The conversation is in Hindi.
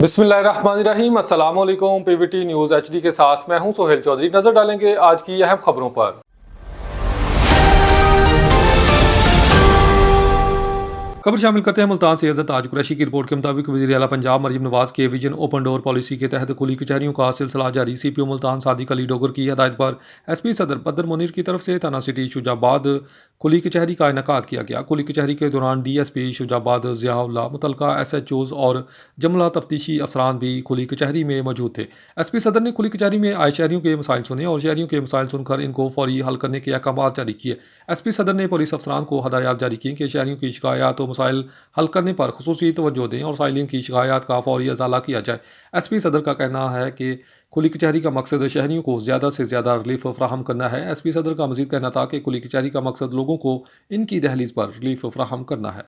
बिस्मिल्लाहिर्रहमानिर्रहीम, अस्सलाम वालेकुम। पीवीटी न्यूज़ एचडी के साथ मैं हूं सोहेल चौधरी। नजर डालेंगे आज की अहम खबरों पर। खबर शामिल करते हैं मुल्तान से अजहर ताज कुरैशी की रिपोर्ट के मुताबिक वज़ीर आला पंजाब मरीम नवाज के विजन ओपन डोर पॉलिसी के तहत खुली कचहरियों का सिलसिला जारी। सीपीओ मुल्तान सादिक अली डोगर की हदायत पर एसपी सदर बदर मुनीर की तरफ से थाना सिटी शुजाबाद खुली कचहरी का इनेकाद किया गया। खुली कचहरी के दौरान डीएसपी शुजाबाद ज़ियाउल्लाह, मुतलका एसएचओज़ और जमला तफ्तीशी अफसरान भी खुली कचहरी में मौजूद थे। एसपी सदर ने खुली कचहरी में आए शहरियों के मसाइल सुने और शहरियों के मसाइल सुनकर इनको फौरी हल करने के अहकाम जारी किए। एसपी सदर ने पुलिस अफसरान को हदायत जारी की कि शहरियों की शिकायत और मसाइल हल करने पर खुसूसी तवज्जो दें और साइलिन की शिकायत का फौरी अजाला किया जाए। एसपी सदर का कहना है कि खुली कचहरी का मकसद शहरियों को ज़्यादा से ज़्यादा रिलीफ फराहम करना है। एसपी सदर का मजीद कहना था कि खुली कचहरी का मकसद लोगों को इनकी दहलीज पर रिलीफ फराहम करना है।